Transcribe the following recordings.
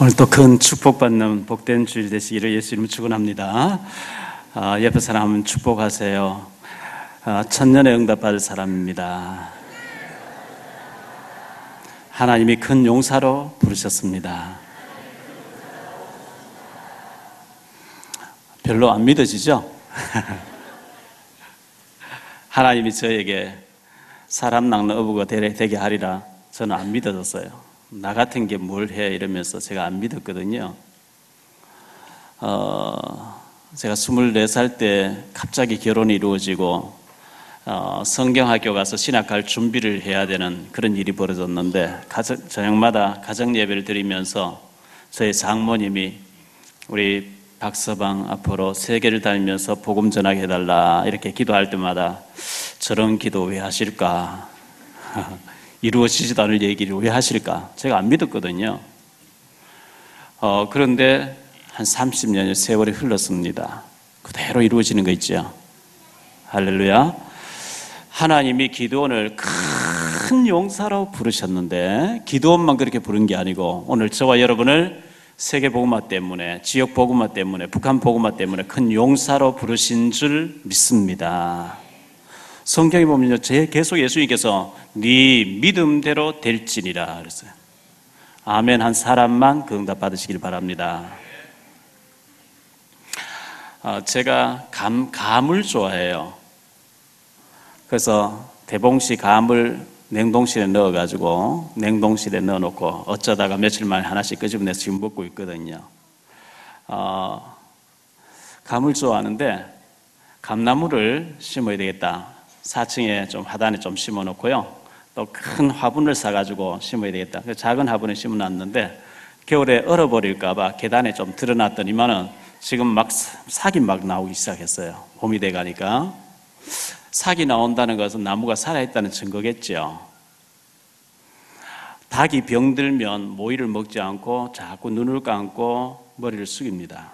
오늘도 큰 축복받는 복된 주일 되시기를 예수 이름으로 축원합니다. 옆에 사람 축복하세요. 천년의 응답 받을 사람입니다. 하나님이 큰 용사로 부르셨습니다. 별로 안 믿어지죠? 하나님이 저에게 사람 낚는 어부가 되게 하리라 저는 안 믿어졌어요. 나 같은 게 뭘 해 이러면서 제가 안 믿었거든요. 제가 24살 때 갑자기 결혼이 이루어지고 성경학교 가서 신학할 준비를 해야 되는 그런 일이 벌어졌는데 저녁마다 가정 예배를 드리면서 저희 장모님이 우리 박서방 앞으로 세계를 다니면서 복음 전하게 해달라 이렇게 기도할 때마다 저런 기도 왜 하실까? 이루어지지도 않을 얘기를 왜 하실까? 제가 안 믿었거든요. 그런데 한 30년의 세월이 흘렀습니다. 그대로 이루어지는 거 있죠. 할렐루야. 하나님이 기드온을 큰 용사로 부르셨는데 기드온만 그렇게 부른 게 아니고 오늘 저와 여러분을 세계 복음화 때문에, 지역 복음화 때문에, 북한 복음화 때문에 큰 용사로 부르신 줄 믿습니다. 성경에 보면요, 계속 예수님께서 네 믿음대로 될지니라 그랬어요. 아멘 한 사람만 그 응답 받으시길 바랍니다. 제가 감을 좋아해요. 그래서 대봉씨 감을 냉동실에 넣어가지고 냉동실에 넣어놓고 어쩌다가 며칠 만에 하나씩 끄집어내서 지금 먹고 있거든요. 감을 좋아하는데 감나무를 심어야 되겠다. 4층에 좀 하단에 좀 심어놓고요. 또 큰 화분을 사가지고 심어야 되겠다. 그래서 작은 화분에 심어놨는데 겨울에 얼어버릴까봐 계단에 좀 들어놨더니만은 지금 막 싹이 막 나오기 시작했어요. 봄이 돼가니까. 싹이 나온다는 것은 나무가 살아있다는 증거겠죠. 닭이 병들면 모이를 먹지 않고 자꾸 눈을 감고 머리를 숙입니다.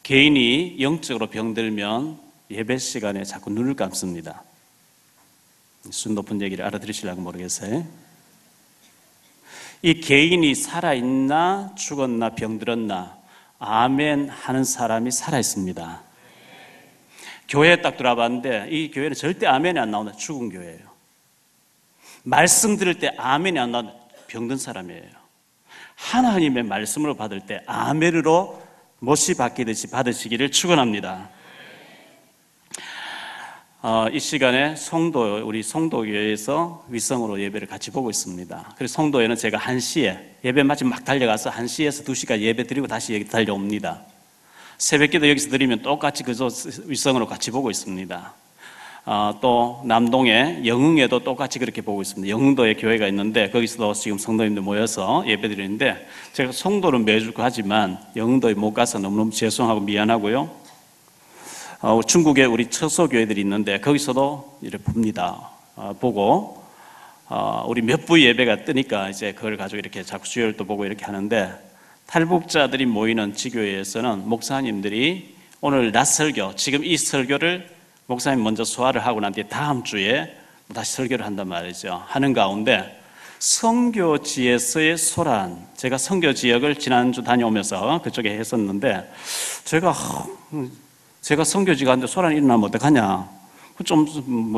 개인이 영적으로 병들면 예배 시간에 자꾸 눈을 감습니다. 순 높은 얘기를 알아들으시려고 모르겠어요. 이 개인이 살아있나 죽었나 병들었나 아멘 하는 사람이 살아있습니다. 교회에 딱 들어봤는데 이 교회는 절대 아멘이 안 나오는 죽은 교회예요. 말씀 들을 때 아멘이 안 나오는 병든 사람이에요. 하나님의 말씀으로 받을 때 아멘으로 못이 바뀌듯이 받으시기를 축원합니다. 이 시간에 우리 송도교회에서 위성으로 예배를 같이 보고 있습니다. 그래서 송도에는 제가 1시에 예배 마치 막 달려가서 1시에서 2시까지 예배 드리고 다시 여기 달려옵니다. 새벽기도 여기서 드리면 똑같이 그저 위성으로 같이 보고 있습니다. 또 남동에 영흥에도 똑같이 그렇게 보고 있습니다. 영흥도에 교회가 있는데 거기서도 지금 성도님들 모여서 예배 드리는데 제가 송도는 매주 가지만 영흥도에 못 가서 너무너무 죄송하고 미안하고요. 중국에 우리 처소교회들이 있는데 거기서도 이렇게 봅니다. 보고 우리 몇 부 예배가 뜨니까 이제 그걸 가지고 이렇게 자꾸 주일도 보고 이렇게 하는데 탈북자들이 모이는 지교회에서는 목사님들이 오늘 낮 설교, 지금 이 설교를 목사님 먼저 소화를 하고 난 뒤에 다음 주에 다시 설교를 한단 말이죠. 하는 가운데 선교지에서의 소란, 제가 선교지역을 지난주 다녀오면서 그쪽에 했었는데 제가 선교지 가는데 소란이 일어나면 어떡하냐?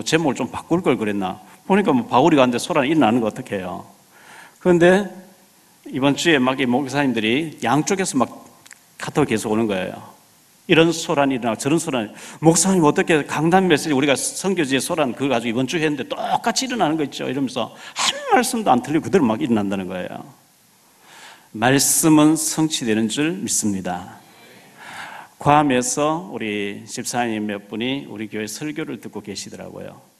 제목을 좀 바꿀 걸 그랬나? 보니까 바울이 가는데 소란이 일어나는 거 어떡해요? 그런데 이번 주에 막 이 목사님들이 양쪽에서 막 카톡 계속 오는 거예요. 이런 소란이 일어나고 저런 소란이. 목사님 어떻게 강단 메시지 우리가 선교지의 소란 그거 가지고 이번 주에 했는데 똑같이 일어나는 거 있죠? 이러면서 한 말씀도 안 틀리고 그대로 막 일어난다는 거예요. 말씀은 성취되는 줄 믿습니다. 괌에서 우리 집사님 몇 분이 우리 교회 설교를 듣고 계시더라고요.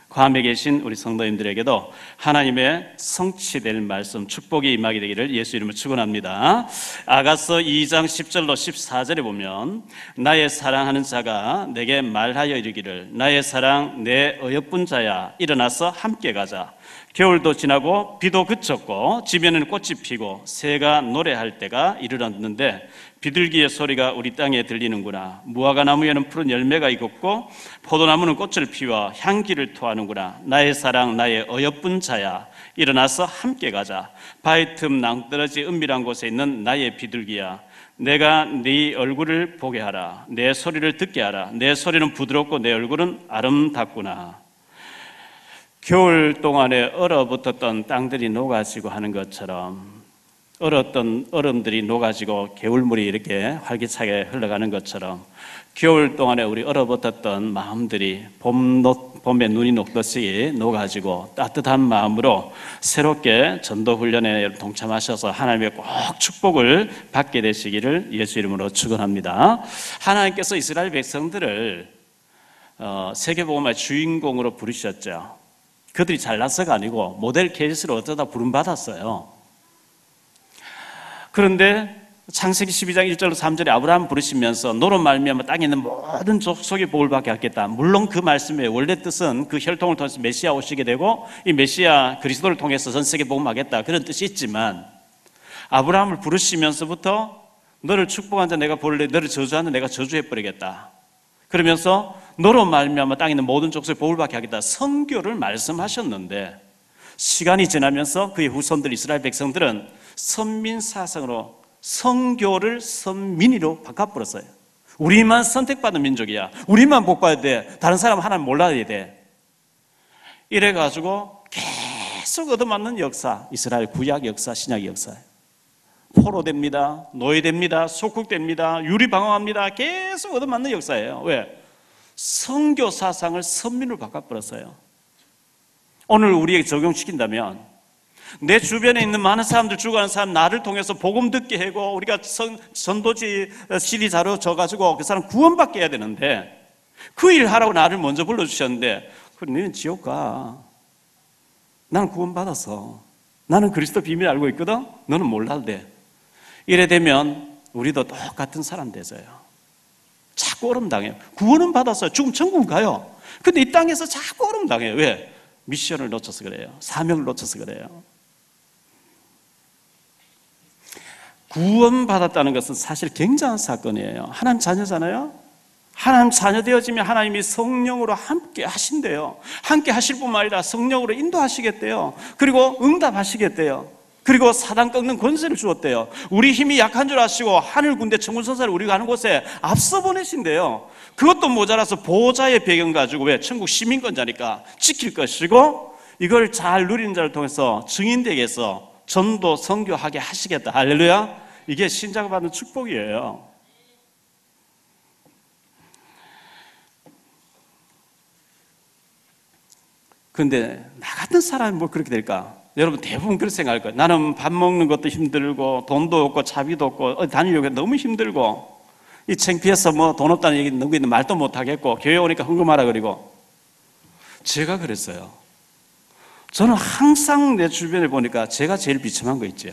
괌에 계신 우리 성도님들에게도 하나님의 성취될 말씀, 축복이 임하게 되기를 예수 이름으로 축원합니다. 아가서 2장 10절로 14절에 보면 나의 사랑하는 자가 내게 말하여 이르기를 나의 사랑 내 어여쁜 자야 일어나서 함께 가자. 겨울도 지나고 비도 그쳤고 지면에는 꽃이 피고 새가 노래할 때가 이르렀는데 비둘기의 소리가 우리 땅에 들리는구나. 무화과 나무에는 푸른 열매가 익었고 포도나무는 꽃을 피워 향기를 토하는구나. 나의 사랑, 나의 어여쁜 자야, 일어나서 함께 가자. 바위 틈 낭떠러지 은밀한 곳에 있는 나의 비둘기야, 내가 네 얼굴을 보게 하라. 내 소리를 듣게 하라. 내 소리는 부드럽고 내 얼굴은 아름답구나. 겨울 동안에 얼어붙었던 땅들이 녹아지고 하는 것처럼, 얼었던 얼음들이 녹아지고 개울물이 이렇게 활기차게 흘러가는 것처럼, 겨울 동안에 우리 얼어붙었던 마음들이 봄에 눈이 녹듯이 녹아지고 따뜻한 마음으로 새롭게 전도훈련에 동참하셔서 하나님의 꼭 축복을 받게 되시기를 예수 이름으로 축원합니다. 하나님께서 이스라엘 백성들을 세계복음화의 주인공으로 부르셨죠. 그들이 잘나서가 아니고 모델 케이스로 어쩌다 부름받았어요. 그런데 창세기 12장 1절로 3절에 아브라함 부르시면서 너로 말미암아 땅에 있는 모든 족속의 복을 받게 하겠다. 물론 그 말씀의 원래 뜻은 그 혈통을 통해서 메시아 오시게 되고 이 메시아 그리스도를 통해서 전 세계 복음하겠다, 그런 뜻이 있지만, 아브라함을 부르시면서부터 너를 축복한 자 내가 볼래, 너를 저주한 자 내가 저주해버리겠다, 그러면서 너로 말미암아 땅에 있는 모든 족속의 복을 받게 하겠다, 선교를 말씀하셨는데, 시간이 지나면서 그의 후손들 이스라엘 백성들은 선민 사상으로 선교를 선민이로 바꿔버렸어요. 우리만 선택받은 민족이야, 우리만 복받아야 돼, 다른 사람은 하나님 몰라야 돼. 이래가지고 계속 얻어맞는 역사, 이스라엘 구약 역사, 신약 역사예요. 포로됩니다, 노예됩니다, 속국됩니다, 유리방황합니다. 계속 얻어맞는 역사예요. 왜? 선교 사상을 선민으로 바꿔버렸어요. 오늘 우리에게 적용시킨다면, 내 주변에 있는 많은 사람들, 죽어가는 사람 나를 통해서 복음 듣게 하고 우리가 전도지 CD 자료 줘가지고 그 사람 구원받게 해야 되는데, 그 일 하라고 나를 먼저 불러주셨는데, 그래 너는 지옥 가, 나는 구원받았어, 나는 그리스도 비밀 알고 있거든, 너는 몰라도 돼. 이래 되면 우리도 똑같은 사람 되서요. 자꾸 어려움당해요. 구원은 받았어요. 죽으면 천국 가요. 근데 이 땅에서 자꾸 어려움당해요. 왜? 미션을 놓쳐서 그래요. 사명을 놓쳐서 그래요. 구원받았다는 것은 사실 굉장한 사건이에요. 하나님 자녀잖아요. 하나님 자녀 되어지면 하나님이 성령으로 함께 하신대요. 함께 하실 뿐만 아니라 성령으로 인도하시겠대요. 그리고 응답하시겠대요. 그리고 사단 꺾는 권세를 주었대요. 우리 힘이 약한 줄 아시고 하늘 군대 천군천사를 우리가 가는 곳에 앞서 보내신대요. 그것도 모자라서 보호자의 배경 가지고, 왜? 천국 시민권자니까 지킬 것이고, 이걸 잘 누리는 자를 통해서 증인되게 해서 전도 선교하게 하시겠다. 할렐루야. 이게 신자가 받는 축복이에요. 그런데 나 같은 사람이 뭐 그렇게 될까? 여러분 대부분 그렇게 생각할 거예요. 나는 밥 먹는 것도 힘들고 돈도 없고 차비도 없고 어디 다니려고 해도 너무 힘들고, 이 창피해서 뭐 돈 없다는 얘기 누구인데 말도 못 하겠고, 교회 오니까 헌금하라 그리고. 제가 그랬어요. 저는 항상 내 주변을 보니까 제가 제일 비참한 거 있죠.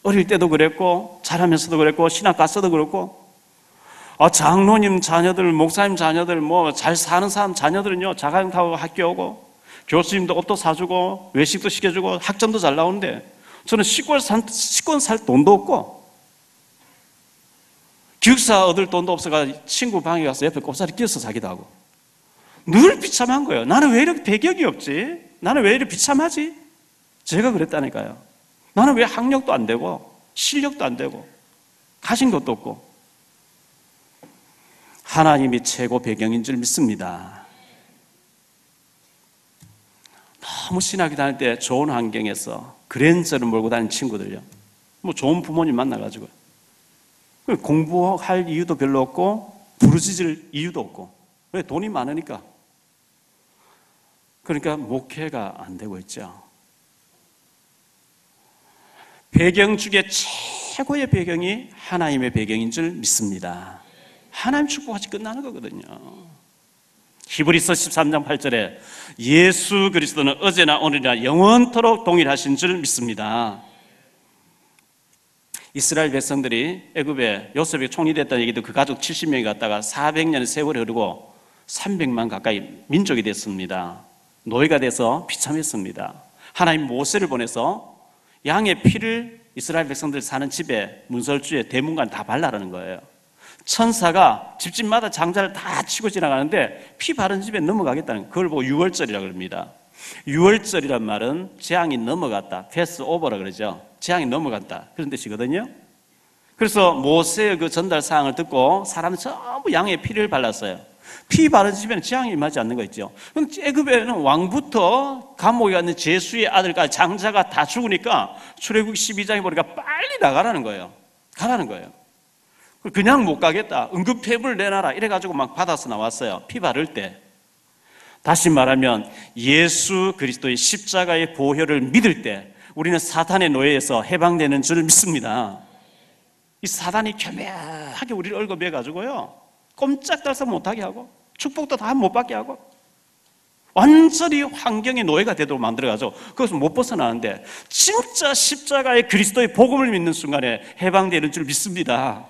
어릴 때도 그랬고, 자라면서도 그랬고, 신학 가서도 그렇고, 장로님 자녀들, 목사님 자녀들, 뭐 잘 사는 사람 자녀들은요, 자가용 타고 학교 오고, 교수님도 옷도 사주고, 외식도 시켜주고, 학점도 잘 나오는데, 저는 시권 살 돈도 없고, 기숙사 얻을 돈도 없어가 친구 방에 가서 옆에 꼽사리 끼워서 자기도 하고, 늘 비참한 거예요. 나는 왜 이렇게 배경이 없지? 나는 왜 이렇게 비참하지? 제가 그랬다니까요. 나는 왜 학력도 안 되고 실력도 안 되고 가진 것도 없고. 하나님이 최고 배경인 줄 믿습니다. 너무 신학이 다닐 때 좋은 환경에서 그랜저를 몰고 다니는 친구들요, 뭐 좋은 부모님 만나가지고 공부할 이유도 별로 없고 부르짖을 이유도 없고. 왜? 돈이 많으니까. 그러니까 목회가 안 되고 있죠. 배경 중에 최고의 배경이 하나님의 배경인 줄 믿습니다. 하나님 축복하시 끝나는 거거든요. 히브리서 13장 8절에 예수 그리스도는 어제나 오늘이나 영원토록 동일하신 줄 믿습니다. 이스라엘 백성들이 애굽에 요셉이 총리 됐다는 얘기도, 그 가족 70명이 갔다가 400년의 세월이 흐르고 300만 가까이 민족이 됐습니다. 노예가 돼서 비참했습니다. 하나님 모세를 보내서 양의 피를 이스라엘 백성들 사는 집에 문설주에 대문간 다 발라라는 거예요. 천사가 집집마다 장자를 다 치고 지나가는데 피 바른 집에 넘어가겠다는, 그걸 보고 유월절이라고 합니다. 유월절이란 말은 재앙이 넘어갔다, 패스 오버라 그러죠. 재앙이 넘어갔다, 그런 뜻이거든요. 그래서 모세의 그 전달 사항을 듣고 사람은 전부 양의 피를 발랐어요. 피 바른 집에는 재앙이 임하지 않는 거 있죠. 그럼 애굽에는 왕부터 감옥에 있는 제수의 아들까지 장자가 다 죽으니까 출애굽기 12장에 보니까 빨리 나가라는 거예요. 가라는 거예요. 그냥 못 가겠다, 응급폐부를 내놔라 이래가지고 막 받아서 나왔어요. 피 바를 때. 다시 말하면 예수 그리스도의 십자가의 보혈을 믿을 때 우리는 사탄의 노예에서 해방되는 줄 믿습니다. 이 사단이 교묘하게 우리를 얽어매가지고요, 꼼짝달싹 못하게 하고 축복도 다 못 받게 하고 완전히 환경의 노예가 되도록 만들어가지고 그것을 못 벗어나는데, 진짜 십자가의 그리스도의 복음을 믿는 순간에 해방되는 줄 믿습니다.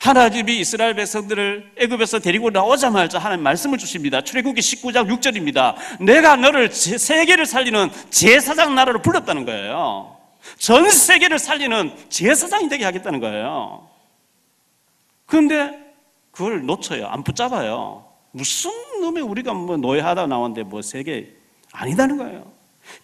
하나님이 이스라엘 백성들을 애굽에서 데리고 나오자마자 하나님 말씀을 주십니다. 출애굽기 19장 6절입니다. 내가 너를 세계를 살리는 제사장 나라로 불렀다는 거예요. 전 세계를 살리는 제사장이 되게 하겠다는 거예요. 그런데 그걸 놓쳐요. 안 붙잡아요. 무슨 놈의 우리가 뭐 노예하다 나왔는데 뭐 세계 아니다는 거예요.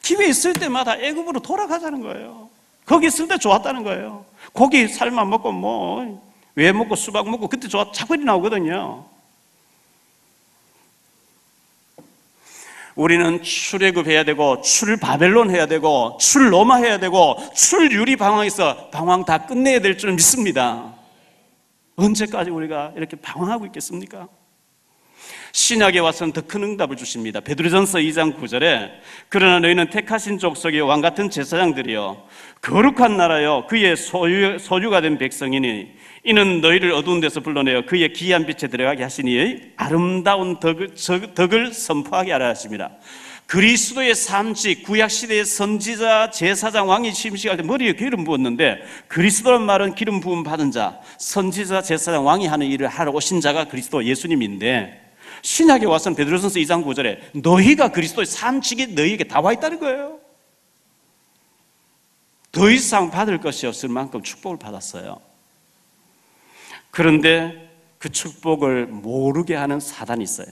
기회 있을 때마다 애굽으로 돌아가자는 거예요. 거기 있을 때 좋았다는 거예요. 고기 살만 먹고 뭐 왜 먹고 수박 먹고 그때 좋아, 자꾸 이리 나오거든요. 우리는 출애굽해야 되고 출 바벨론 해야 되고 출 로마 해야 되고 출 유리 방황에서 방황 다 끝내야 될 줄 믿습니다. 언제까지 우리가 이렇게 방황하고 있겠습니까? 신약에 와서는 더 큰 응답을 주십니다. 베드로전서 2장 9절에 그러나 너희는 택하신 족속의 왕같은 제사장들이여 거룩한 나라여 그의 소유가 된 백성이니 이는 너희를 어두운 데서 불러내어 그의 기이한 빛에 들어가게 하시니 아름다운 덕을 선포하게 하라 하십니다. 그리스도의 삶직, 구약시대의 선지자, 제사장, 왕이 심식할 때 머리에 기름 부었는데 그리스도란 말은 기름 부음 받은 자, 선지자, 제사장, 왕이 하는 일을 하러 오신 자가 그리스도 예수님인데, 신약에 와서는 베드로전서 2장 9절에 너희가 그리스도의 삶직이 너희에게 다 와 있다는 거예요. 더 이상 받을 것이 없을 만큼 축복을 받았어요. 그런데 그 축복을 모르게 하는 사단이 있어요.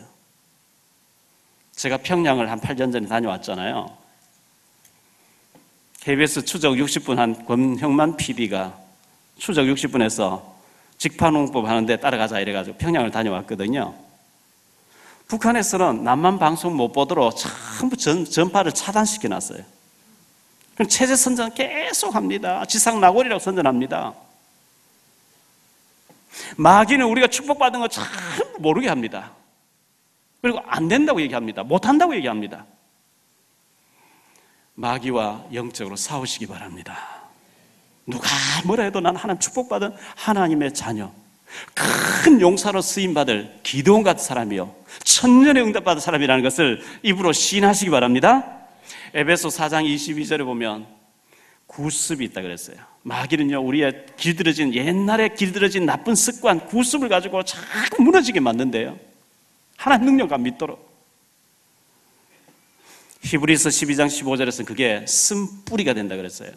제가 평양을 한 8년 전에 다녀왔잖아요. KBS 추적 60분 한 권형만 PD가 추적 60분에서 직판홍법 하는데 따라가자 이래가지고 평양을 다녀왔거든요. 북한에서는 남한 방송 못 보도록 전부 전파를 차단시켜놨어요. 그럼 체제 선전 계속 합니다. 지상 낙원이라고 선전합니다. 마귀는 우리가 축복받은 거 참 모르게 합니다. 그리고 안 된다고 얘기합니다. 못한다고 얘기합니다. 마귀와 영적으로 싸우시기 바랍니다. 누가 뭐라 해도 난 하나님 축복받은 하나님의 자녀, 큰 용사로 쓰임받을 기드온 같은 사람이요 천년의 응답받은 사람이라는 것을 입으로 시인하시기 바랍니다. 에베소 4장 22절에 보면 구습이 있다 그랬어요. 마귀는요, 우리의 옛날에 길들여진 나쁜 습관, 구습을 가지고 자꾸 무너지게 만든대요. 하나님 능력 안 믿도록. 히브리서 12장 15절에서는 그게 쓴뿌리가 된다 그랬어요.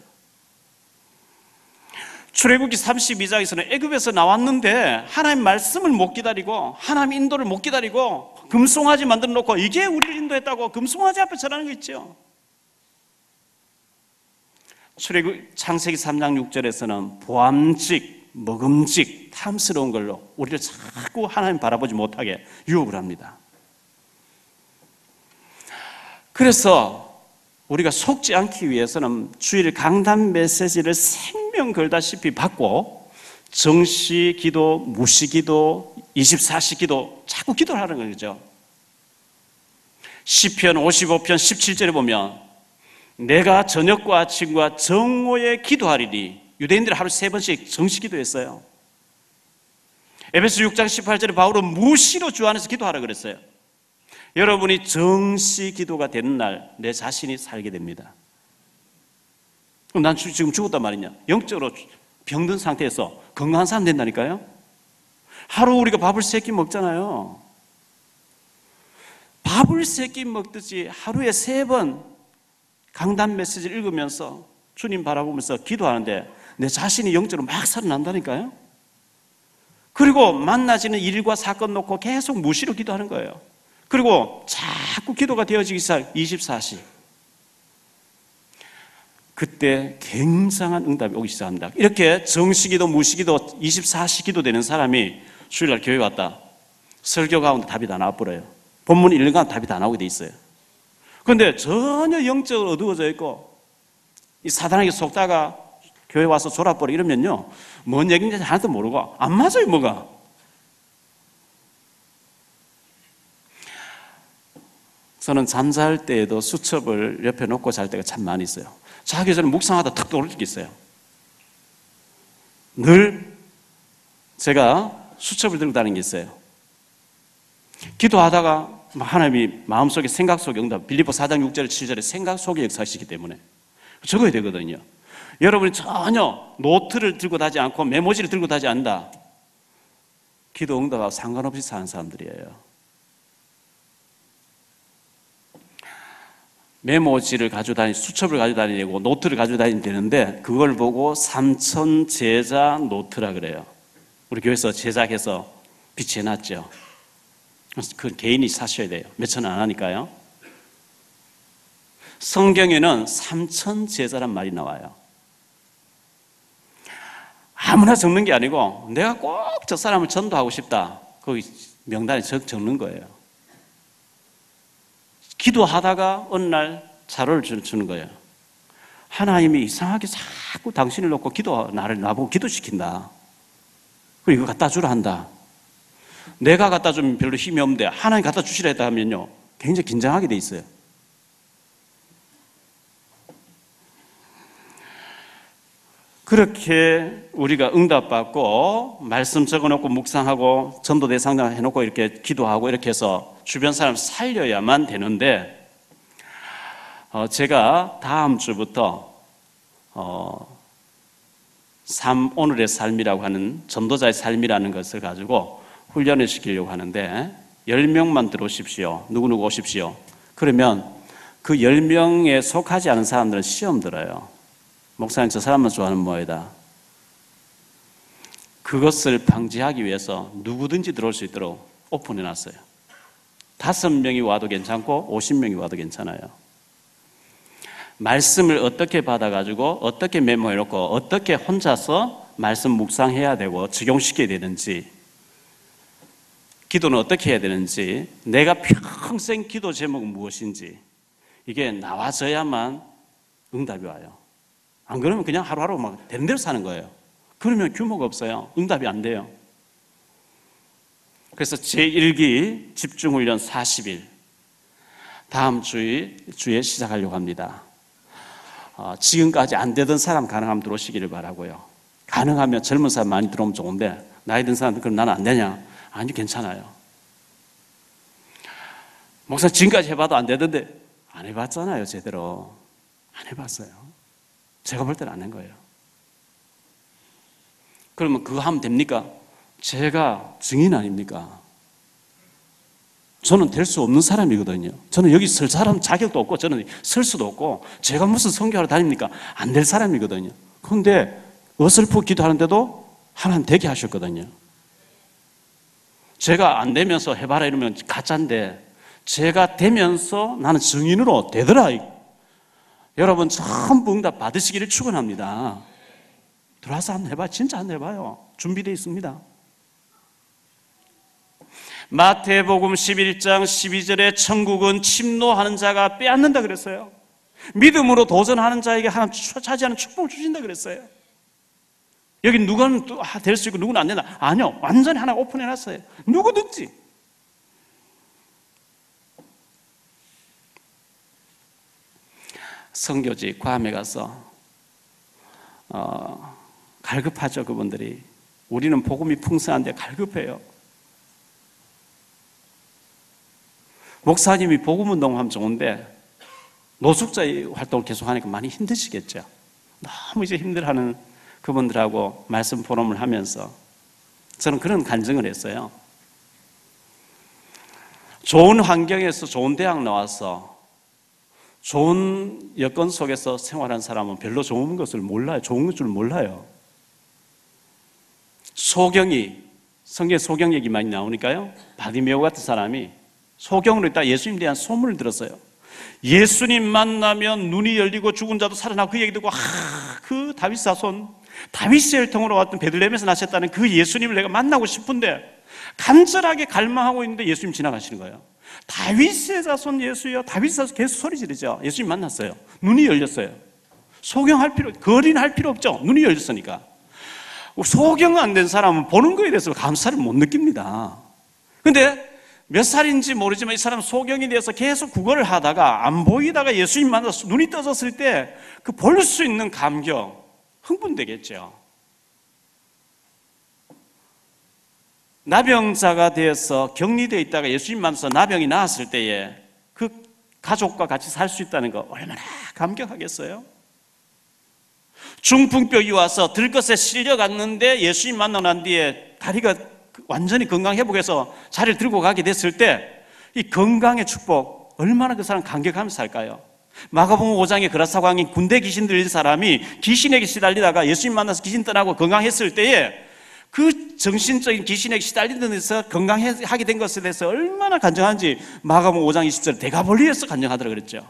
출애굽기 32장에서는 애굽에서 나왔는데 하나님 말씀을 못 기다리고 하나님 인도를 못 기다리고 금송아지 만들어 놓고 이게 우리를 인도했다고 금송아지 앞에 절하는 거 있죠. 창세기 3장 6절에서는 보암직, 먹음직, 탐스러운 걸로 우리를 자꾸 하나님 바라보지 못하게 유혹을 합니다. 그래서 우리가 속지 않기 위해서는 주일 강단 메시지를 생명 걸다시피 받고 정시 기도, 무시 기도, 24시 기도 자꾸 기도를 하는 거죠. 시편 55편 17절에 보면 내가 저녁과 아침과 정오에 기도하리니, 유대인들이 하루 3번씩 정시 기도했어요. 에베소 6장 18절에 바울은 무시로 주 안에서 기도하라 그랬어요. 여러분이 정시 기도가 되는 날 내 자신이 살게 됩니다. 그럼 난 지금 죽었단 말이냐? 영적으로 병든 상태에서 건강한 사람 된다니까요. 하루 우리가 밥을 3끼 먹잖아요. 밥을 3끼 먹듯이 하루에 3번 강단 메시지를 읽으면서 주님 바라보면서 기도하는데 내 자신이 영적으로 막 살아난다니까요. 그리고 만나지는 일과 사건 놓고 계속 무시로 기도하는 거예요. 그리고 자꾸 기도가 되어지기 시작 24시. 그때 굉장한 응답이 오기 시작합니다. 이렇게 정시기도 무시기도 24시 기도되는 사람이 주일날 교회 왔다. 설교 가운데 답이 다 나와버려요. 본문 읽는 가운데 답이 다 나오게 돼 있어요. 그런데 전혀 영적으로 어두워져 있고 이 사단에게 속다가 교회 와서 졸아버려 이러면요, 뭔 얘기인지 하나도 모르고 안 맞아요. 뭐가 저는 잠잘 때에도 수첩을 옆에 놓고 잘 때가 참 많이 있어요. 자기 전에 묵상하다 탁 떠오를 게 있어요. 늘 제가 수첩을 들고 다니는 게 있어요. 기도하다가 하나님이 마음속에 생각 속에 응답, 빌립보 4장 6절 7절에 생각 속에 역사하시기 때문에 적어야 되거든요. 여러분이 전혀 노트를 들고 다지 않고 메모지를 들고 다지 않는다, 기도 응답하고 상관없이 사는 사람들이에요. 메모지를 가지고 다니고 수첩을 가지고 다니고 노트를 가지고 다니면 되는데 그걸 보고 삼천 제자 노트라 그래요. 우리 교회에서 제작해서 비치해놨죠. 그건 개인이 사셔야 돼요. 몇천 원 안 하니까요. 성경에는 삼천 제자란 말이 나와요. 아무나 적는 게 아니고 내가 꼭 저 사람을 전도하고 싶다, 거기 명단에 적는 거예요. 기도하다가 어느 날 자료를 주는 거예요. 하나님이 이상하게 자꾸 당신을 놓고 나보고 기도시킨다. 그리고 이거 갖다 주라 한다. 내가 갖다 주면 별로 힘이 없는데 하나님 갖다 주시라 했다 하면요, 굉장히 긴장하게 돼 있어요. 그렇게 우리가 응답받고 말씀 적어놓고 묵상하고 전도 대상자 해놓고 이렇게 기도하고 이렇게 해서 주변 사람 살려야만 되는데, 제가 다음 주부터 오늘의 삶이라고 하는 전도자의 삶이라는 것을 가지고 훈련을 시키려고 하는데 10명만 들어오십시오. 누구누구 오십시오. 그러면 그 10명에 속하지 않은 사람들은 시험 들어요. 목사님, 저 사람만 좋아하는 모양이다. 그것을 방지하기 위해서 누구든지 들어올 수 있도록 오픈해놨어요. 5명이 와도 괜찮고 50명이 와도 괜찮아요. 말씀을 어떻게 받아가지고 어떻게 메모해놓고 어떻게 혼자서 말씀 묵상해야 되고 적용시켜야 되는지, 기도는 어떻게 해야 되는지, 내가 평생 기도 제목은 무엇인지 이게 나와져야만 응답이 와요. 안 그러면 그냥 하루하루 막 되는 대로 사는 거예요. 그러면 규모가 없어요. 응답이 안 돼요. 그래서 제1기 집중훈련 40일 다음 주에 시작하려고 합니다. 지금까지 안 되던 사람 가능하면 들어오시기를 바라고요. 가능하면 젊은 사람 많이 들어오면 좋은데 나이 든 사람들 그럼 나는 안 되냐? 아니, 괜찮아요. 목사 지금까지 해봐도 안 되던데, 안 해봤잖아요. 제대로 안 해봤어요. 제가 볼 때는 안 한 거예요. 그러면 그거 하면 됩니까? 제가 증인 아닙니까? 저는 될 수 없는 사람이거든요. 저는 여기 설 사람 자격도 없고 저는 설 수도 없고 제가 무슨 선교하러 다닙니까? 안 될 사람이거든요. 그런데 어설프 기도하는데도 하나님 되게 하셨거든요. 제가 안 되면서 해봐라 이러면 가짜인데 제가 되면서 나는 증인으로 되더라. 여러분 전부 응답 받으시기를 축원합니다. 들어와서 한번 해봐요. 진짜 한번 해봐요. 준비되어 있습니다. 마태복음 11장 12절에 천국은 침노하는 자가 빼앗는다 그랬어요. 믿음으로 도전하는 자에게 하나님 차지하는 축복을 주신다 그랬어요. 여기 누구는 될 수 있고 누구는 안 된다. 아니요. 완전히 하나 오픈해놨어요. 누구든지. 선교지 괌에 가서 갈급하죠. 그분들이. 우리는 복음이 풍성한데 갈급해요. 목사님이 복음운동하면 좋은데 노숙자의 활동을 계속하니까 많이 힘드시겠죠. 너무 이제 힘들어하는 그분들하고 말씀 포럼을 하면서 저는 그런 간증을 했어요. 좋은 환경에서 좋은 대학 나와서 좋은 여건 속에서 생활한 사람은 별로 좋은 것을 몰라요. 좋은 줄 몰라요. 성경에 소경 얘기 많이 나오니까요. 바디메오 같은 사람이 소경으로 있다 예수님에 대한 소문을 들었어요. 예수님 만나면 눈이 열리고 죽은 자도 살아나고 그 얘기 듣고 그 다윗 자손 다윗의 혈통으로 왔던 베들레헴에서 나셨다는 그 예수님을 내가 만나고 싶은데 간절하게 갈망하고 있는데 예수님 지나가시는 거예요. 다윗의 자손 예수여, 다윗의 자손 계속 소리 지르죠. 예수님 만났어요. 눈이 열렸어요. 소경할 필요, 거린할 필요 없죠. 눈이 열렸으니까. 소경 안 된 사람은 보는 거에 대해서 감사를 못 느낍니다. 근데 몇 살인지 모르지만 이 사람 소경이 돼서 계속 구걸을 하다가 안 보이다가 예수님 만나서 눈이 떠졌을 때 그 볼 수 있는 감격, 흥분되겠죠. 나병자가 되어서 격리되어 있다가 예수님 만나서 나병이 나았을 때에 그 가족과 같이 살 수 있다는 거 얼마나 감격하겠어요? 중풍병이 와서 들것에 실려갔는데 예수님 만나고 난 뒤에 다리가 완전히 건강 회복해서 자리를 들고 가게 됐을 때 이 건강의 축복 얼마나 그 사람 감격하면서 살까요? 마가복음 5장에 그라사 왕인 군대 귀신 들린 사람이 귀신에게 시달리다가 예수님 만나서 귀신 떠나고 건강했을 때에 그 정신적인 귀신에게 시달리던 데서 건강하게 된 것에 대해서 얼마나 간증하는지 마가복음 5장 20절 데가볼리에서 간증하더라 그랬죠.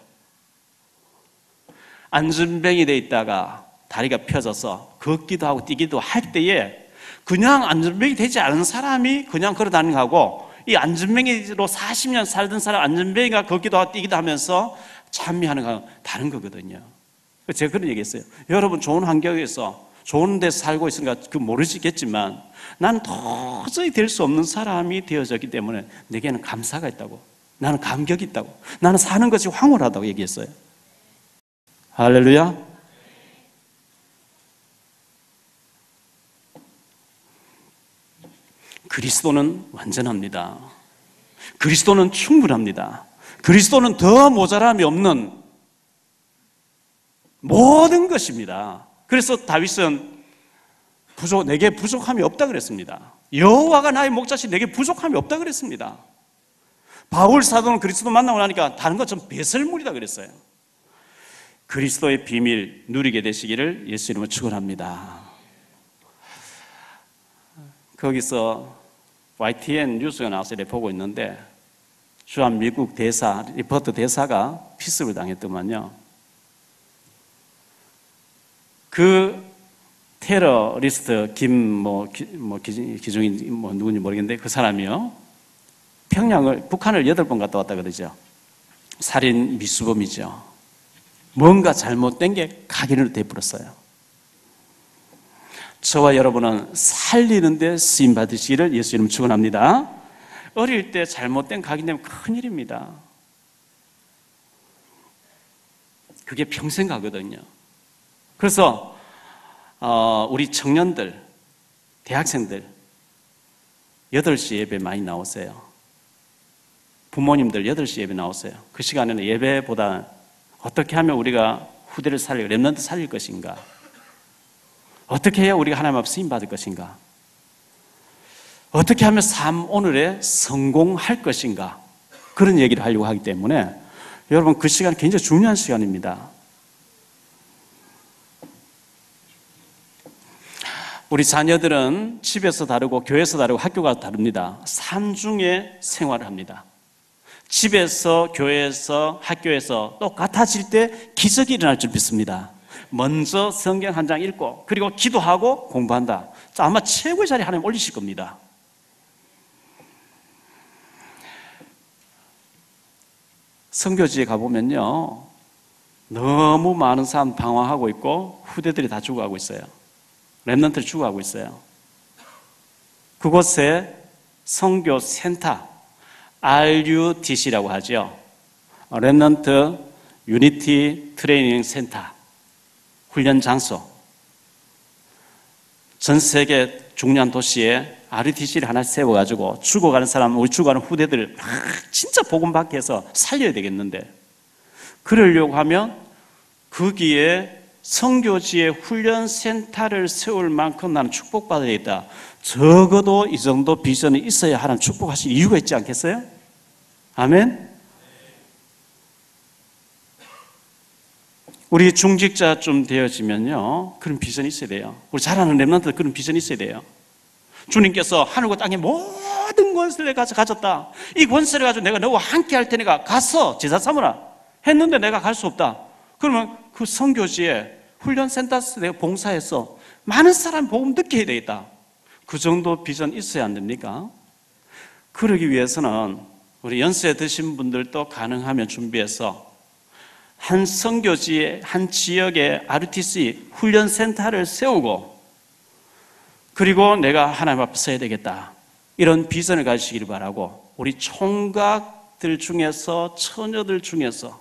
안전병이 돼 있다가 다리가 펴져서 걷기도 하고 뛰기도 할 때에 그냥 안전병이 되지 않은 사람이 그냥 걸어 다니는 거하고 이 안전병이로 40년 살던 사람 안전병이가 걷기도 하고 뛰기도 하면서 찬미하는 거하고 다른 거거든요. 제가 그런 얘기했어요. 여러분 좋은 환경에서 좋은 데서 살고 있으니까 그 모르시겠지만 나는 도저히 될 수 없는 사람이 되어졌기 때문에 내게는 감사가 있다고, 나는 감격이 있다고, 나는 사는 것이 황홀하다고 얘기했어요. 할렐루야. 그리스도는 완전합니다. 그리스도는 충분합니다. 그리스도는 더 모자람이 없는 모든 것입니다. 그래서 다윗은 내게 부족함이 없다 그랬습니다. 여호와가 나의 목자시 내게 부족함이 없다 그랬습니다. 바울 사도는 그리스도 만나고 나니까 다른 것 좀 배설물이다 그랬어요. 그리스도의 비밀 누리게 되시기를 예수 이름으로 축원합니다. 거기서 YTN 뉴스가 나와서 이렇게 보고 있는데 주한 미국 리포터 대사가 피습을 당했더만요. 그 테러리스트 기중인 누군지 모르겠는데 그 사람이요. 북한을 8번 갔다 왔다 그러죠. 살인 미수범이죠. 뭔가 잘못된 게 각인으로 되어버렸어요. 저와 여러분은 살리는 데 쓰임 받으시기를 예수 이름 축원합니다. 어릴 때 잘못된 각인되면 큰일입니다. 그게 평생 가거든요. 그래서 우리 청년들, 대학생들 8시 예배 많이 나오세요. 부모님들 8시 예배 나오세요. 그 시간에는 예배보다 어떻게 하면 우리가 후대를 살리고 렘넌트 살릴 것인가, 어떻게 해야 우리가 하나님 앞에 쓰임 받을 것인가, 어떻게 하면 삶 오늘에 성공할 것인가, 그런 얘기를 하려고 하기 때문에 여러분 그 시간 굉장히 중요한 시간입니다. 우리 자녀들은 집에서 다르고 교회에서 다르고 학교가 다릅니다. 산중의 생활을 합니다. 집에서, 교회에서, 학교에서 똑같아질 때 기적이 일어날 줄 믿습니다. 먼저 성경 한 장 읽고 그리고 기도하고 공부한다. 아마 최고의 자리에 하나님 올리실 겁니다. 선교지에 가보면요, 너무 많은 사람 방황하고 있고 후대들이 다 죽어가고 있어요. 렘넌트를 죽어가고 있어요. 그곳에 선교 센터, RUTC라고 하죠. 렘넌트 유니티 트레이닝 센터, 훈련 장소. 전 세계 중요한 도시에 RUTC를 하나 세워가지고 죽어가는 사람, 우리 죽어가는 후대들을 진짜 복음 받게 해서 살려야 되겠는데, 그러려고 하면 거기에 선교지의 훈련센터를 세울 만큼 나는 축복받아야 겠다. 적어도 이 정도 비전이 있어야 하나님 축복하실 이유가 있지 않겠어요? 아멘? 우리 중직자 좀 되어지면요, 그런 비전이 있어야 돼요. 우리 잘하는 렘넌트 그런 비전이 있어야 돼요. 주님께서 하늘과 땅의 모든 권세를 가졌다. 이 권세를 가지고 내가 너와 함께 할 테니까 가서 제자 삼으라 했는데 내가 갈 수 없다. 그러면 그 선교지에 훈련센터에서 내가 봉사해서 많은 사람 복음 듣게 해야 되겠다. 그 정도 비전 있어야 안 됩니까? 그러기 위해서는 우리 연세 드신 분들도 가능하면 준비해서 한 선교지에 한 지역에 RTC 훈련센터를 세우고, 그리고 내가 하나님 앞에 서야 되겠다, 이런 비전을 가지시기를 바라고, 우리 총각들 중에서, 처녀들 중에서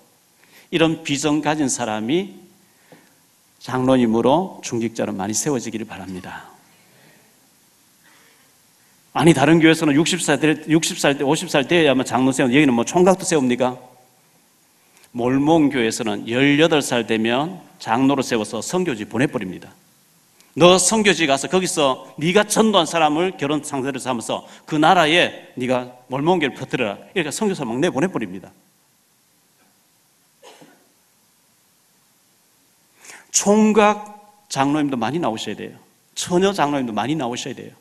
이런 비전 가진 사람이 장로님으로 중직자로 많이 세워지기를 바랍니다. 아니, 다른 교회에서는 60살 때, 50살 때야만 장로 세우는, 여기는 뭐 총각도 세웁니까? 몰몬교회에서는 18살 되면 장로로 세워서 선교지 보내버립니다. 너 선교지 가서 거기서 네가 전도한 사람을 결혼 상대로 삼아서 그 나라에 네가 몰몬교를 퍼뜨려라, 이렇게 선교사 막 내보내버립니다. 총각 장로님도 많이 나오셔야 돼요. 처녀 장로님도 많이 나오셔야 돼요.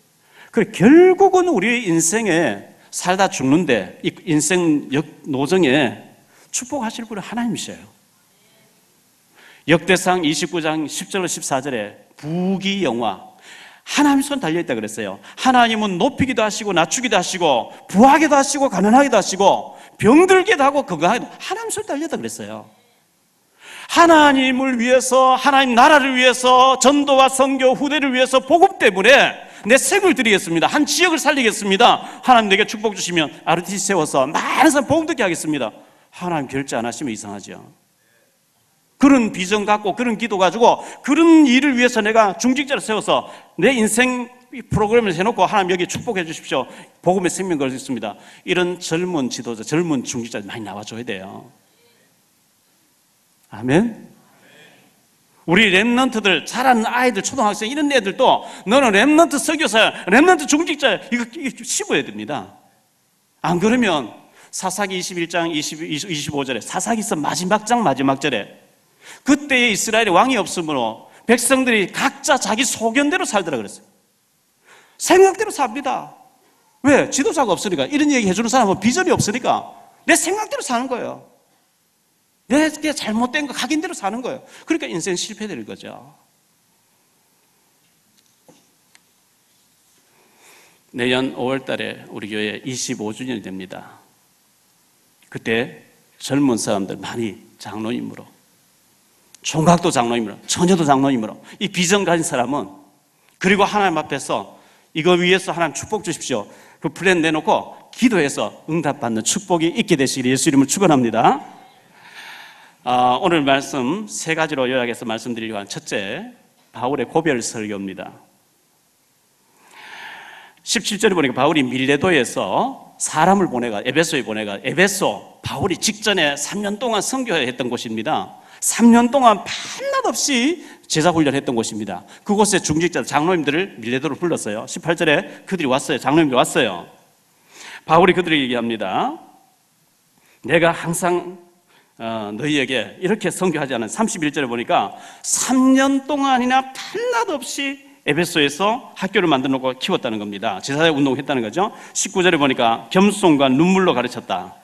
그래, 결국은 우리 인생에 살다 죽는데, 이 인생 노정에 축복하실 분은 하나님이셔요. 역대상 29장 10절로 14절에 부귀영화, 하나님 손 달려있다 그랬어요. 하나님은 높이기도 하시고 낮추기도 하시고 부하게도 하시고 가난하게도 하시고 병들게도 하고 건강하게도, 하나님 손 달려있다 그랬어요. 하나님을 위해서, 하나님 나라를 위해서, 전도와 선교 후대를 위해서, 복음 때문에 내 생을 드리겠습니다. 한 지역을 살리겠습니다. 하나님 내게 축복 주시면 RTC 세워서 많은 사람 복음 듣게 하겠습니다. 하나님 결제 안 하시면 이상하죠. 그런 비전 갖고, 그런 기도 가지고, 그런 일을 위해서 내가 중직자를 세워서 내 인생 프로그램을 해놓고, 하나님 여기 축복해 주십시오, 복음의 생명 걸 수 있습니다, 이런 젊은 지도자, 젊은 중직자들 많이 나와줘야 돼요. 아멘. 우리 렘넌트들, 잘하는 아이들, 초등학생 이런 애들도 너는 렘넌트 설교사야, 렘넌트 중직자야, 이거 씹어야 됩니다. 안 그러면 사사기 21장 25절에, 사사기서 마지막 장 마지막 절에, 그때의 이스라엘에 왕이 없으므로 백성들이 각자 자기 소견대로 살더라 그랬어요. 생각대로 삽니다. 왜? 지도자가 없으니까. 이런 얘기 해주는 사람은 비전이 없으니까 내 생각대로 사는 거예요. 내 잘못된 거 각인대로 사는 거예요. 그러니까 인생 실패되는 거죠. 내년 5월 달에 우리 교회 25주년이 됩니다. 그때 젊은 사람들 많이 장로님으로, 총각도 장로님으로, 처녀도 장로님으로, 이 비전 가진 사람은, 그리고 하나님 앞에서 이거 위해서 하나님 축복 주십시오, 그 플랜 내놓고 기도해서 응답받는 축복이 있게 되시기를 예수 이름으로 축원합니다. 오늘 말씀 세 가지로 요약해서 말씀드리려고 하는, 첫째, 바울의 고별 설교입니다. 17절에 보니까 바울이 밀레도에서 사람을 보내가, 에베소에 보내가, 에베소, 바울이 직전에 3년 동안 선교했던 곳입니다. 3년 동안 밤낮 없이 제자 훈련했던 곳입니다. 그곳에 중직자 장로님들을 밀레도로 불렀어요. 18절에 그들이 왔어요. 장로님들이 왔어요. 바울이 그들에게 얘기합니다. 내가 항상 너희에게 이렇게 선교하지 않은, 31절에 보니까 3년 동안이나 밤낮 없이 에베소에서 학교를 만들어 놓고 키웠다는 겁니다. 제사의 운동을 했다는 거죠. 19절에 보니까 겸손과 눈물로 가르쳤다.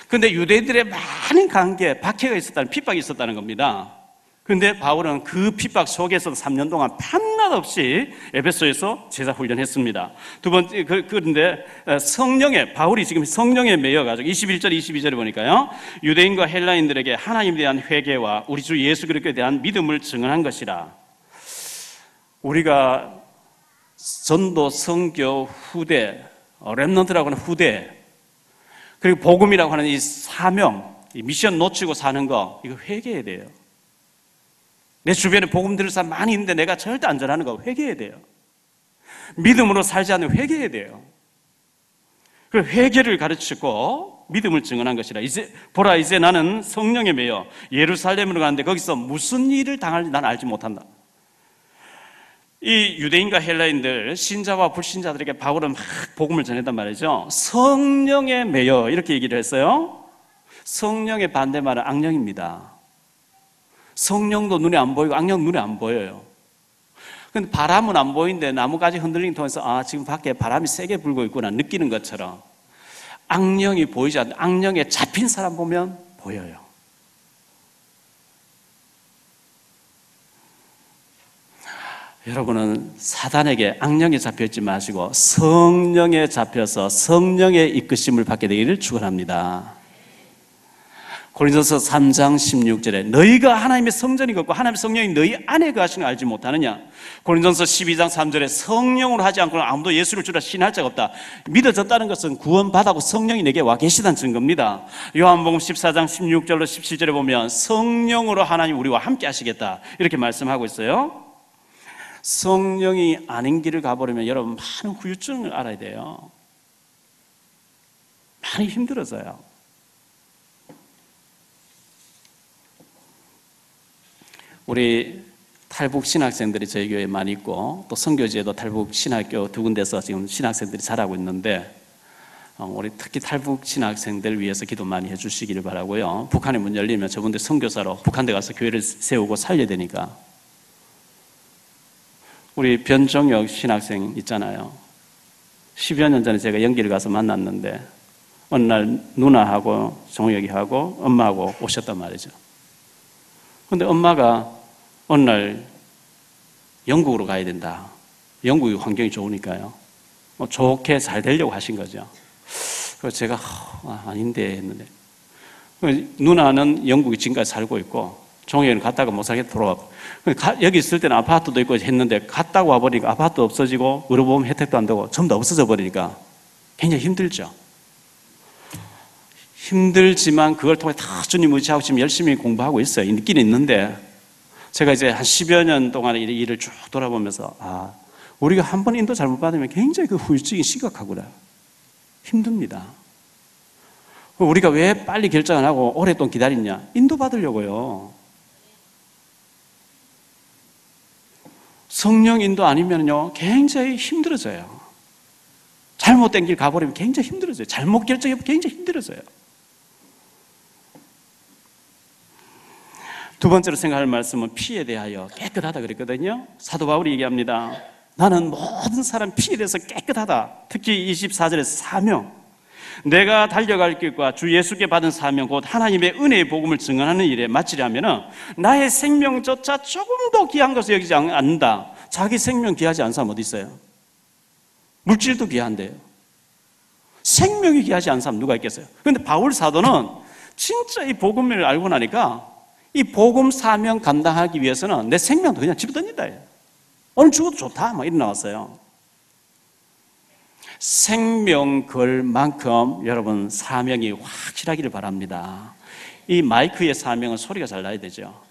그런데 유대인들의 많은 관계에 박해가 있었다는, 핍박이 있었다는 겁니다. 그런데 바울은 그 핍박 속에서 3년 동안 밤낮 없이 에베소에서 제자 훈련했습니다. 두 번째, 그런데 바울이 지금 성령에 매여가지고 21절, 22절에 보니까요, 유대인과 헬라인들에게 하나님에 대한 회개와 우리 주 예수 그리스도에 대한 믿음을 증언한 것이라. 우리가 전도, 선교, 후대, 렘넌트라고 하는 후대, 그리고 복음이라고 하는 이 사명, 이 미션 놓치고 사는 거, 이거 회개해야 돼요. 내 주변에 복음 들을 사람 많이 있는데 내가 절대 안 전하는 거 회개해야 돼요. 믿음으로 살지 않으면 회개해야 돼요. 그 회개를 가르치고 믿음을 증언한 것이라. 이제 보라, 이제 나는 성령에 매여 예루살렘으로 가는데 거기서 무슨 일을 당할지 난 알지 못한다. 이 유대인과 헬라인들, 신자와 불신자들에게 바울은 막 복음을 전했단 말이죠. 성령에 매여 이렇게 얘기를 했어요. 성령의 반대말은 악령입니다. 성령도 눈에 안 보이고 악령 눈에 안 보여요. 근데 바람은 안 보이는데 나뭇가지 흔들림 통해서 아, 지금 밖에 바람이 세게 불고 있구나 느끼는 것처럼 악령이 보이지 않는, 악령에 잡힌 사람 보면 보여요. 여러분은 사단에게, 악령에 잡혀있지 마시고 성령에 잡혀서 성령의 이끄심을 받게 되기를 축원합니다. 고린도서 3장 16절에 너희가 하나님의 성전이 걷고 하나님의 성령이 너희 안에 거하시는 걸 알지 못하느냐. 고린도서 12장 3절에 성령으로 하지 않고는 아무도 예수를 주라 신할 자가 없다. 믿어졌다는 것은 구원받았고 성령이 내게 와 계시다는 증거입니다. 요한복음 14장 16절로 17절에 보면 성령으로 하나님 우리와 함께 하시겠다 이렇게 말씀하고 있어요. 성령이 아닌 길을 가버리면 여러분 많은 후유증을 알아야 돼요. 많이 힘들어져요. 우리 탈북 신학생들이 저희 교회에 많이 있고 또 선교지에도 탈북 신학교 두 군데서 지금 신학생들이 자라고 있는데 우리 특히 탈북 신학생들 위해서 기도 많이 해주시기를 바라고요. 북한에 문 열리면 저분들 선교사로 북한에 가서 교회를 세우고 살려야 되니까. 우리 변종혁 신학생 있잖아요. 10여 년 전에 제가 연기를 가서 만났는데 어느 날 누나하고 종혁이하고 엄마하고 오셨단 말이죠. 근데 엄마가 어느 날 영국으로 가야 된다. 영국이 환경이 좋으니까요. 좋게 잘 되려고 하신 거죠. 그래서 제가 아닌데 했는데 누나는 영국에 지금까지 살고 있고 종혁이는 갔다가 못 살게 돌아가고 여기 있을 때는 아파트도 있고 했는데 갔다가 와버리니까 아파트 없어지고 의료보험 혜택도 안 되고 전부 다 없어져 버리니까 굉장히 힘들죠. 힘들지만 그걸 통해 다 주님 의지하고 지금 열심히 공부하고 있어요. 있긴 있는데 제가 이제 한 10여 년 동안의 이 일을 쭉 돌아보면서 우리가 한 번 인도 잘못 받으면 굉장히 그 후유증이 심각하구나. 힘듭니다. 우리가 왜 빨리 결정 안 하고 오랫동안 기다리냐? 인도 받으려고요. 성령 인도 아니면요 굉장히 힘들어져요. 잘못된 길 가버리면 굉장히 힘들어져요. 잘못 결정해보면 굉장히 힘들어져요. 두 번째로 생각할 말씀은 피에 대하여 깨끗하다 그랬거든요. 사도 바울이 얘기합니다. 나는 모든 사람 피에 대해서 깨끗하다. 특히 24절에 사명, 내가 달려갈 길과 주 예수께 받은 사명 곧 하나님의 은혜의 복음을 증언하는 일에 마치려면 나의 생명조차 조금도 귀한 것을 여기지 않는다. 자기 생명 귀하지 않은 사람 어디 있어요? 물질도 귀한데요. 생명이 귀하지 않은 사람 누가 있겠어요? 그런데 바울 사도는 진짜 이 복음을 알고 나니까 이 복음 사명 감당하기 위해서는 내 생명도 그냥 집어던진다. 오늘 죽어도 좋다. 막 이런 나왔어요. 생명 걸 만큼 여러분 사명이 확실하기를 바랍니다. 이 마이크의 사명은 소리가 잘 나야 되죠.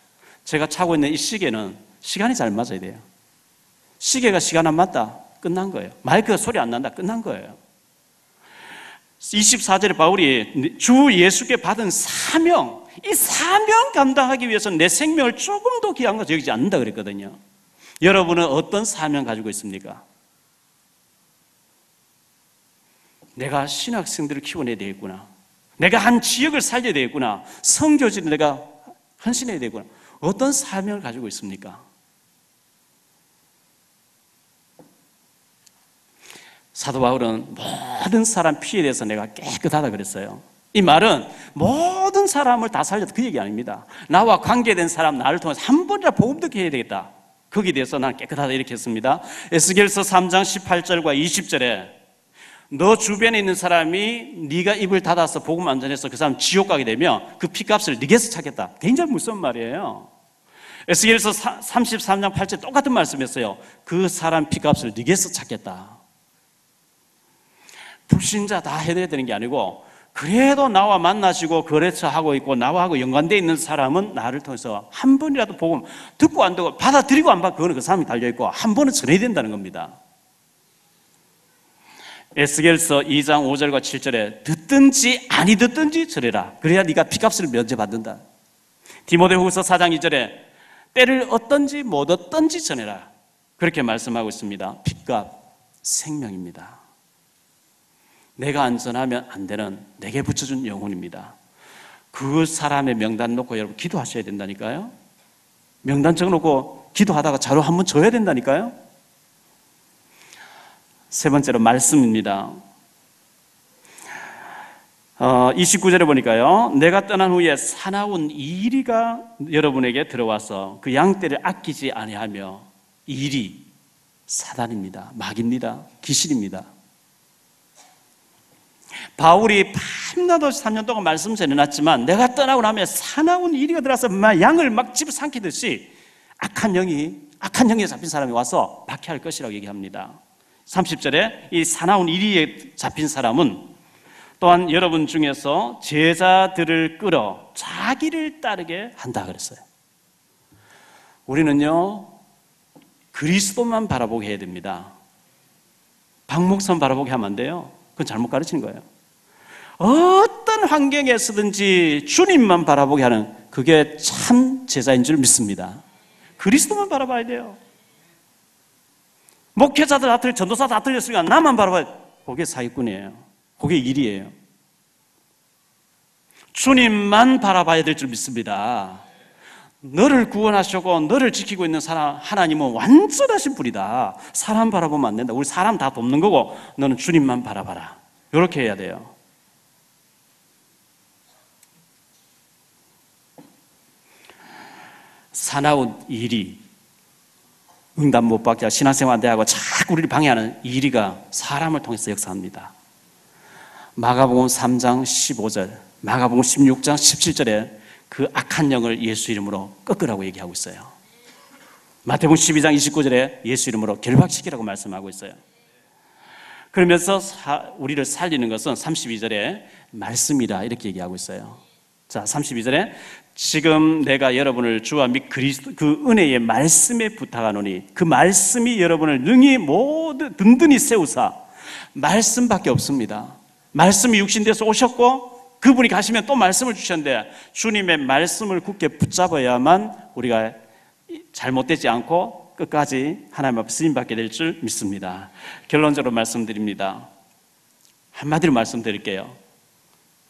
제가 차고 있는 이 시계는 시간이 잘 맞아야 돼요. 시계가 시간 안 맞다? 끝난 거예요. 마이크가 소리 안 난다? 끝난 거예요. 24절에 바울이 주 예수께 받은 사명, 이 사명 감당하기 위해서는 내 생명을 조금 더 귀한 것을 여기지 않는다 그랬거든요. 여러분은 어떤 사명 가지고 있습니까? 내가 신학생들을 키워내야 되겠구나. 내가 한 지역을 살려야 되겠구나. 선교지를 내가 헌신해야 되겠구나. 어떤 사명을 가지고 있습니까? 사도 바울은 모든 사람 피에 대해서 내가 깨끗하다 그랬어요. 이 말은 모든 사람을 다 살려도 그 얘기 아닙니다. 나와 관계된 사람, 나를 통해서 한 번이라도 복음 듣게 해야 되겠다. 거기에 대해서 나는 깨끗하다 이렇게 했습니다. 에스겔서 3장 18절과 20절에 너 주변에 있는 사람이 네가 입을 닫아서 복음 안 전해서 그 사람 지옥 가게 되면 그 피값을 네게서 찾겠다. 굉장히 무서운 말이에요. 에스겔서 33장 8절 똑같은 말씀했어요. 그 사람 피값을 네게서 찾겠다. 불신자 다 해야 되는 게 아니고 그래도 나와 만나시고 거래처하고 있고 나와 연관되어 있는 사람은 나를 통해서 한 번이라도 복음 듣고 안 듣고 받아들이고 안 받고 그거는 그 사람이 달려있고 한 번은 전해야 된다는 겁니다. 에스겔서 2장 5절과 7절에 듣든지 아니 듣든지 전해라. 그래야 네가 피값을 면제받는다. 디모데후서 4장 2절에 때를 얻든지 못 얻든지 전해라. 그렇게 말씀하고 있습니다. 핏값, 생명입니다. 내가 안전하면 안 되는 내게 붙여준 영혼입니다. 그 사람의 명단 놓고 여러분 기도하셔야 된다니까요. 명단 적어놓고 기도하다가 자료 한번 줘야 된다니까요. 세 번째로 말씀입니다. 29절에 보니까요, 내가 떠난 후에 사나운 이리가 여러분에게 들어와서 그 양떼를 아끼지 아니하며, 이리 사단입니다. 마귀입니다. 귀신입니다. 바울이 밤낮 3년 동안 말씀 전해놨지만 내가 떠나고 나면 사나운 이리가 들어와서 막 양을 막 집어삼키듯이 악한 영에 잡힌 사람이 와서 박해할 것이라고 얘기합니다. 30절에 이 사나운 이리에 잡힌 사람은 또한 여러분 중에서 제자들을 끌어 자기를 따르게 한다 그랬어요. 우리는요, 그리스도만 바라보게 해야 됩니다. 박목선 바라보게 하면 안 돼요. 그건 잘못 가르치는 거예요. 어떤 환경에서든지 주님만 바라보게 하는, 그게 참 제자인 줄 믿습니다. 그리스도만 바라봐야 돼요. 목회자들 다 틀려, 전도사 다 틀렸으니까 나만 바라봐야 돼요. 그게 사기꾼이에요. 그게 일이에요. 주님만 바라봐야 될 줄 믿습니다. 너를 구원하시고 너를 지키고 있는 사람, 하나님은 완전하신 분이다. 사람 바라보면 안 된다. 우리 사람 다 돕는 거고 너는 주님만 바라봐라. 이렇게 해야 돼요. 사나운 이리, 응답 못 받게 하고 신앙생활 안 돼하고 자꾸 우리를 방해하는 이리가 사람을 통해서 역사합니다. 마가복음 3장 15절, 마가복음 16장 17절에 그 악한 영을 예수 이름으로 꺾으라고 얘기하고 있어요. 마태복음 12장 29절에 예수 이름으로 결박시키라고 말씀하고 있어요. 그러면서 우리를 살리는 것은 32절에 말씀이라 이렇게 얘기하고 있어요. 자, 32절에 지금 내가 여러분을 주와 및 그리스도 그 은혜의 말씀에 부탁하노니 그 말씀이 여러분을 능히 모두 든든히 세우사. 말씀밖에 없습니다. 말씀이 육신돼서 오셨고 그분이 가시면 또 말씀을 주셨는데 주님의 말씀을 굳게 붙잡아야만 우리가 잘못되지 않고 끝까지 하나님 앞에 쓰임받게 될 줄 믿습니다. 결론적으로 말씀드립니다. 한마디로 말씀드릴게요.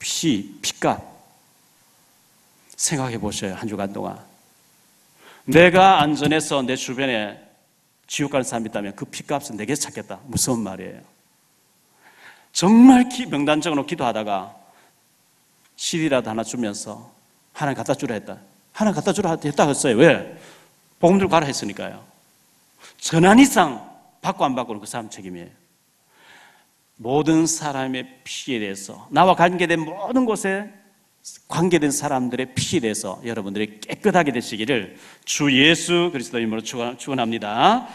핏값 생각해 보셔요. 한 주간 동안 내가 안전해서 내 주변에 지옥 가는 사람이 있다면 그 핏값은 내게서 찾겠다. 무서운 말이에요. 정말 명단적으로 기도하다가 CD라도 하나 주면서 하나 갖다 주라 했다. 하나 갖다 주라 했다 했어요. 왜? 복음 들고 가라 했으니까요. 전한 이상 받고 안 받고는 그 사람 책임이에요. 모든 사람의 피에 대해서, 나와 관계된 모든 곳에 관계된 사람들의 피에 대해서 여러분들이 깨끗하게 되시기를 주 예수 그리스도 이름으로 축원합니다.